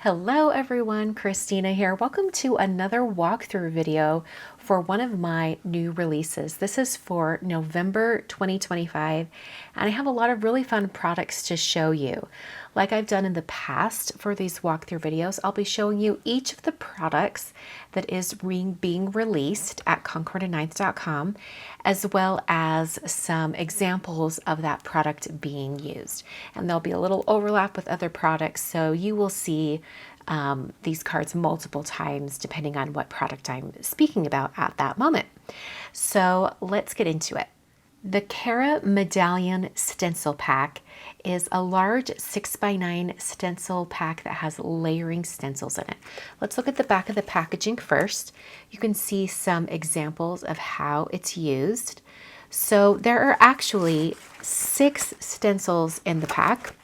Hello everyone, Kristina here. Welcome to another walkthrough video for one of my new releases. This is for November 2025, and I have a lot of really fun products to show you. Like I've done in the past for these walkthrough videos, I'll be showing you each of the products that is being released at Concord9th.com, as well as some examples of that product being used. And there'll be a little overlap with other products, so you will see these cards multiple times depending on what product I'm speaking about at that moment. So let's get into it. The Cara Medallion Stencil Pack is a large 6x9 stencil pack that has layering stencils in it. Let's look at the back of the packaging first. You can see some examples of how it's used. So there are actually 6 stencils in the pack,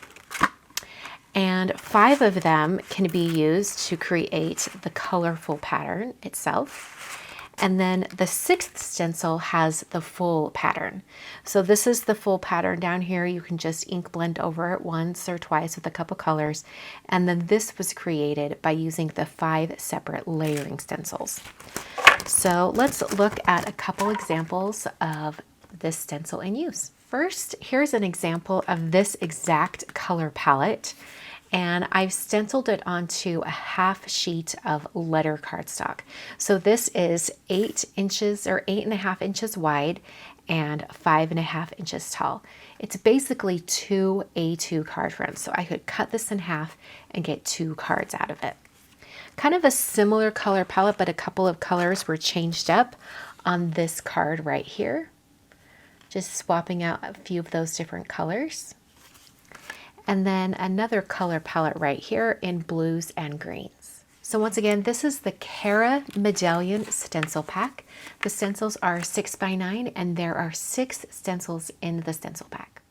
and 5 of them can be used to create the colorful pattern itself. And then the 6th stencil has the full pattern. So this is the full pattern down here. You can just ink blend over it once or twice with a couple colors. And then this was created by using the 5 separate layering stencils. So let's look at a couple examples of this stencil in use. First, here's an example of this exact color palette. And I've stenciled it onto a half sheet of letter cardstock. So this is 8 inches or 8.5 inches wide and 5.5 inches tall. It's basically 2 A2 card fronts. So I could cut this in half and get 2 cards out of it. Kind of a similar color palette, but a couple of colors were changed up on this card right here. Just swapping out a few of those different colors. And then another color palette right here in blues and greens. So once again, this is the Cara Medallion Stencil Pack. The stencils are 6x9 and there are 6 stencils in the stencil pack.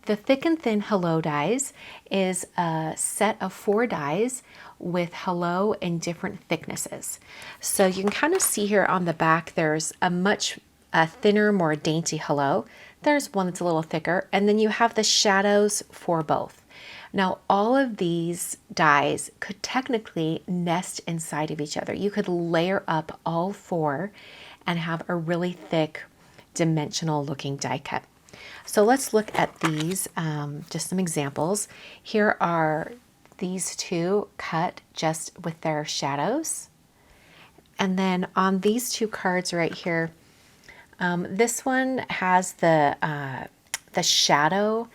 The Thick and Thin Hello dies is a set of 4 dies with hello in different thicknesses. So you can kind of see here on the back, there's a much thinner, more dainty hello. There's one that's a little thicker, and then you have the shadows for both. Now, all of these dies could technically nest inside of each other. You could layer up all 4 and have a really thick, dimensional looking die cut. So let's look at these, just some examples. Here are these 2 cut just with their shadows. And then on these 2 cards right here, this one has the shadow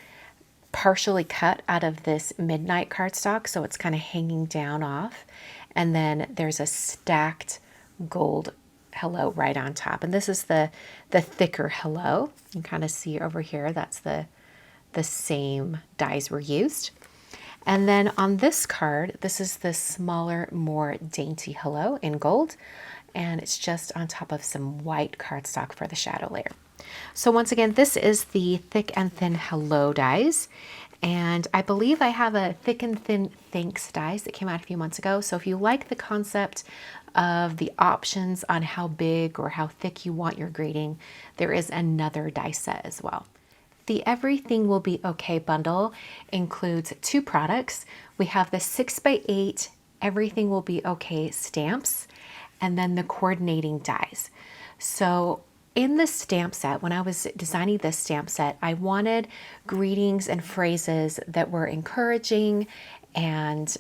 partially cut out of this midnight cardstock, so it's kind of hanging down off. And then there's a stacked gold hello right on top. And this is the thicker hello. You can kind of see over here, that's the same dies were used. And then on this card, this is the smaller, more dainty hello in gold. And it's just on top of some white cardstock for the shadow layer. So once again, this is the Thick and Thin Hello dies. And I believe I have a Thick and Thin Thanks dies that came out a few months ago. So if you like the concept of the options on how big or how thick you want your greeting, there is another die set as well. The Everything Will Be Okay bundle includes 2 products. We have the 6x8 Everything Will Be Okay stamps, and then the coordinating dies. So in the stamp set, when I was designing this stamp set, I wanted greetings and phrases that were encouraging and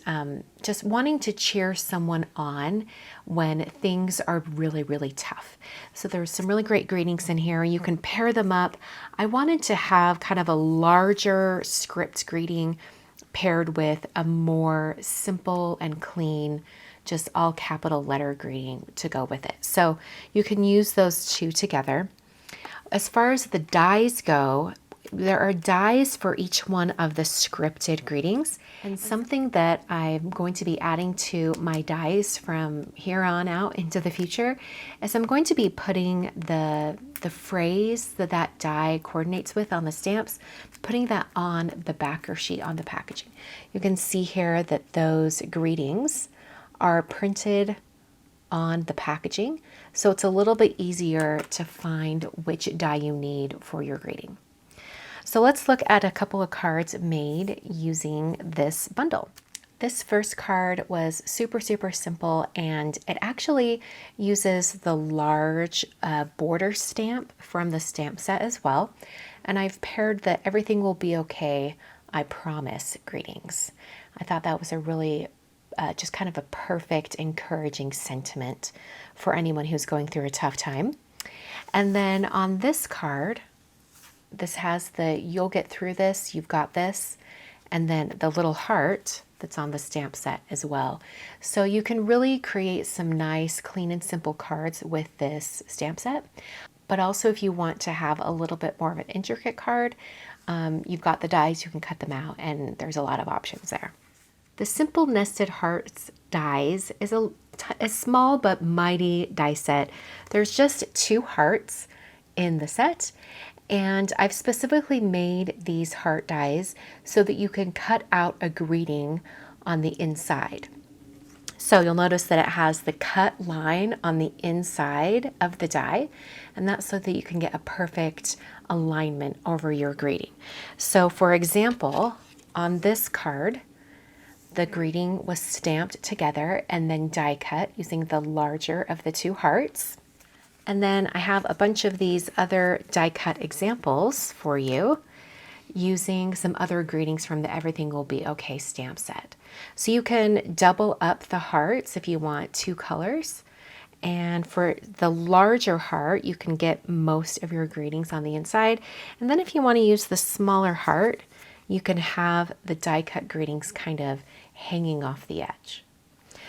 just wanting to cheer someone on when things are really, really tough. So there's some really great greetings in here. You can pair them up. I wanted to have kind of a larger script greeting paired with a more simple and clean, just all capital letter greeting to go with it. So you can use those 2 together. As far as the dies go, there are dies for each one of the scripted greetings. And something that I'm going to be adding to my dies from here on out into the future is I'm going to be putting the phrase that die coordinates with on the stamps, putting that on the backer sheet on the packaging. You can see here that those greetings are printed on the packaging, so it's a little bit easier to find which die you need for your greeting. So let's look at a couple of cards made using this bundle. This first card was super, super simple, and it actually uses the large border stamp from the stamp set as well. And I've paired the "Everything Will Be Okay, I Promise" greetings. I thought that was a really just kind of a perfect, encouraging sentiment for anyone who's going through a tough time. And then on this card, this has the "You'll get through this, you've got this," and then the little heart that's on the stamp set as well. So you can really create some nice, clean and simple cards with this stamp set. But also if you want to have a little bit more of an intricate card, you've got the dies, you can cut them out, and there's a lot of options there. The Simple Nested Hearts dies is a small but mighty die set. There's just 2 hearts in the set, and I've specifically made these heart dies so that you can cut out a greeting on the inside. So you'll notice that it has the cut line on the inside of the die, and that's so that you can get a perfect alignment over your greeting. So for example, on this card, the greeting was stamped together and then die cut using the larger of the 2 hearts. And then I have a bunch of these other die cut examples for you using some other greetings from the "Everything Will Be Okay" stamp set. So you can double up the hearts if you want 2 colors. And for the larger heart, you can get most of your greetings on the inside. And then if you want to use the smaller heart, you can have the die cut greetings kind of hanging off the edge.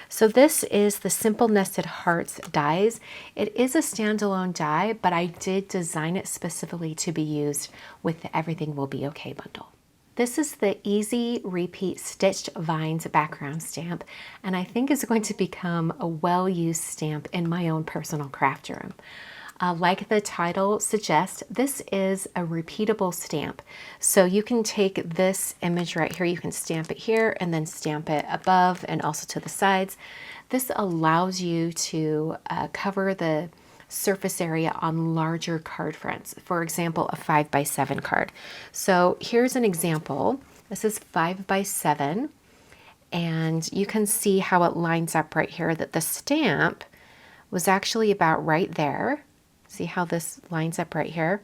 So this is the Simple Nested Hearts dies. It is a standalone die, but I did design it specifically to be used with the "Everything Will Be Okay" bundle. This is the Easy Repeat Stitched Vines background stamp, and I think is going to become a well-used stamp in my own personal craft room. Like the title suggests, this is a repeatable stamp. So you can take this image right here, you can stamp it here and then stamp it above and also to the sides. This allows you to cover the surface area on larger card fronts. For example, a 5x7 card. So here's an example. This is 5x7, and you can see how it lines up right here, that the stamp was actually about right there. See how this lines up right here?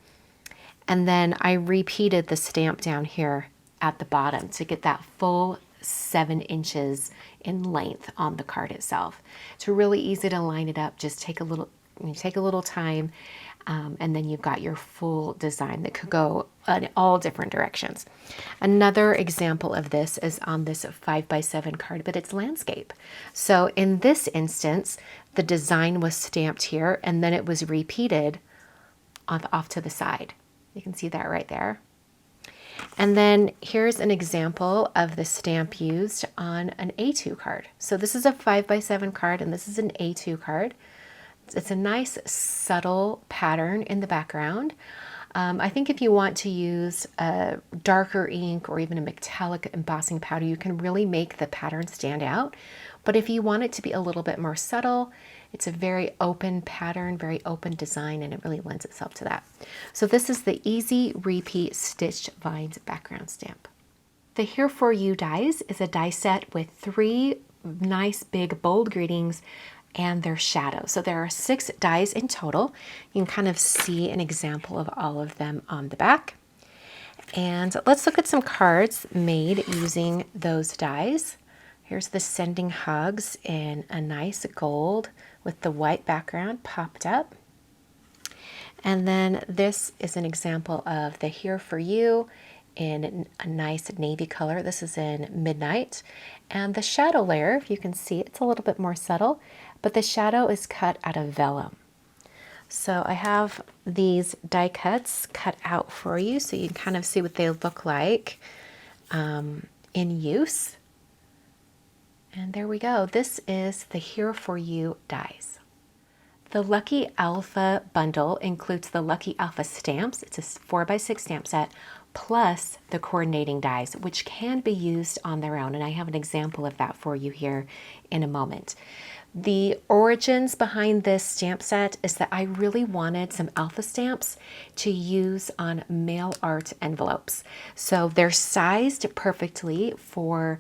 And then I repeated the stamp down here at the bottom to get that full 7 inches in length on the card itself. It's really easy to line it up. Just take a little time, and then you've got your full design that could go in all different directions. Another example of this is on this 5x7 card, but it's landscape. So in this instance, the design was stamped here and then it was repeated off to the side. You can see that right there. And then here's an example of the stamp used on an A2 card. So this is a 5x7 card and this is an A2 card. It's a nice subtle pattern in the background. I think if you want to use a darker ink or even a metallic embossing powder, you can really make the pattern stand out. But if you want it to be a little bit more subtle, it's a very open pattern, very open design, and it really lends itself to that. So this is the Easy Repeat Stitched Vines background stamp. The Here For You dies is a die set with 3 nice big bold greetings and their shadow. So there are 6 dies in total. You can kind of see an example of all of them on the back. And let's look at some cards made using those dies. Here's the Sending Hugs in a nice gold with the white background popped up. And then this is an example of the Here For You in a nice navy color. This is in Midnight. And the shadow layer, if you can see, it's a little bit more subtle, but the shadow is cut out of vellum. So I have these die cuts cut out for you so you can kind of see what they look like in use. And there we go. This is the Here For You dies. The Lucky Alpha bundle includes the Lucky Alpha stamps. It's a 4x6 stamp set, plus the coordinating dies, which can be used on their own. And I have an example of that for you here in a moment. The origins behind this stamp set is that I really wanted some alpha stamps to use on mail art envelopes. So they're sized perfectly for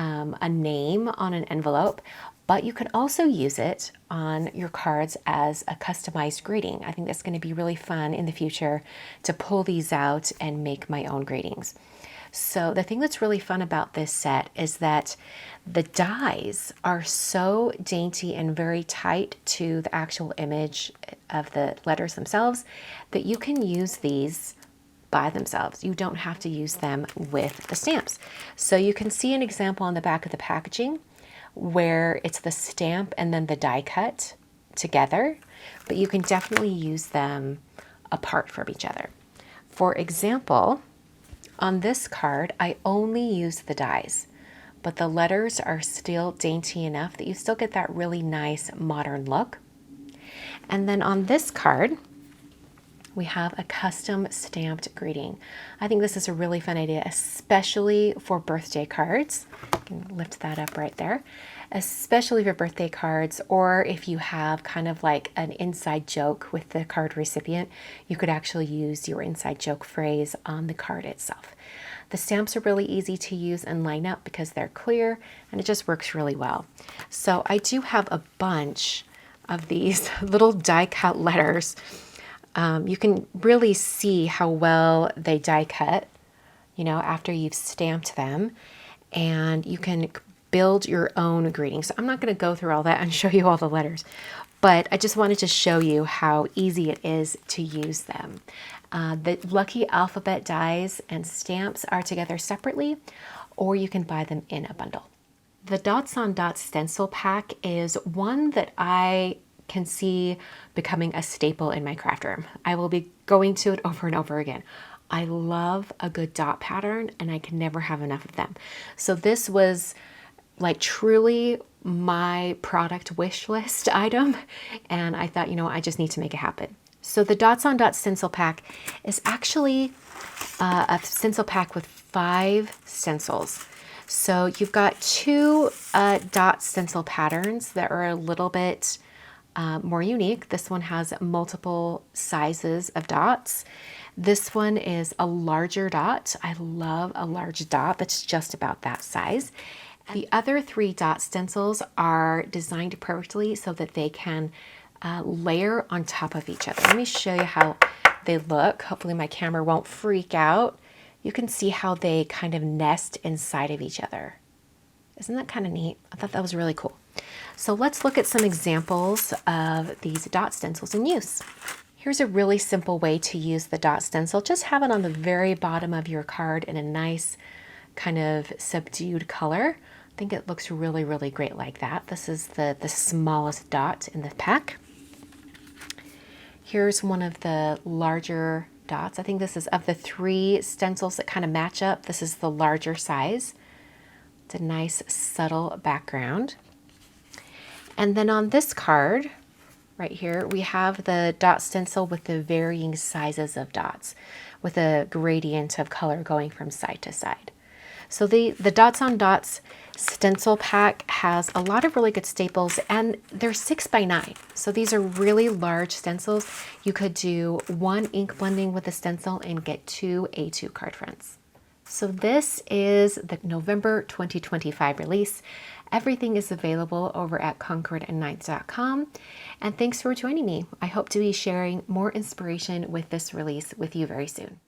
a name on an envelope, but you could also use it on your cards as a customized greeting. I think that's going to be really fun in the future to pull these out and make my own greetings. So the thing that's really fun about this set is that the dies are so dainty and very tight to the actual image of the letters themselves that you can use these by themselves. You don't have to use them with the stamps. So you can see an example on the back of the packaging where it's the stamp and then the die cut together, but you can definitely use them apart from each other. For example, on this card, I only use the dies, but the letters are still dainty enough that you still get that really nice modern look. And then on this card, we have a custom stamped greeting. I think this is a really fun idea, especially for birthday cards. I can lift that up right there. Especially for birthday cards, or if you have kind of like an inside joke with the card recipient, you could actually use your inside joke phrase on the card itself. The stamps are really easy to use and line up because they're clear, and it just works really well. So I do have a bunch of these little die cut letters. You can really see how well they die cut, you know, after you've stamped them, and you can build your own greeting. So I'm not going to go through all that and show you all the letters, but I just wanted to show you how easy it is to use them. The Lucky Alphabet dies and stamps are together separately, or you can buy them in a bundle. The Dots on Dots stencil pack is one that I can see becoming a staple in my craft room. I will be going to it over and over again. I love a good dot pattern and I can never have enough of them. So this was like truly my product wish list item, and I thought, you know, I just need to make it happen. So the Dots on Dots stencil pack is actually a stencil pack with 5 stencils. So you've got 2 dot stencil patterns that are a little bit more unique. This one has multiple sizes of dots. This one is a larger dot. I love a large dot that's just about that size. The other 3 dot stencils are designed perfectly so that they can layer on top of each other. Let me show you how they look. Hopefully my camera won't freak out. You can see how they kind of nest inside of each other. Isn't that kind of neat? I thought that was really cool. So let's look at some examples of these dot stencils in use. Here's a really simple way to use the dot stencil. Just have it on the very bottom of your card in a nice kind of subdued color. I think it looks really, really great like that. This is the smallest dot in the pack. Here's one of the larger dots. I think this is of the 3 stencils that kind of match up. This is the larger size. It's a nice subtle background. And then on this card right here, we have the dot stencil with the varying sizes of dots with a gradient of color going from side to side. So the Dots on Dots stencil pack has a lot of really good staples, and they're 6 by 9. So these are really large stencils. You could do 1 ink blending with a stencil and get 2 A2 card fronts. So this is the November 2025 release. Everything is available over at Concord9th.com. And thanks for joining me. I hope to be sharing more inspiration with this release with you very soon.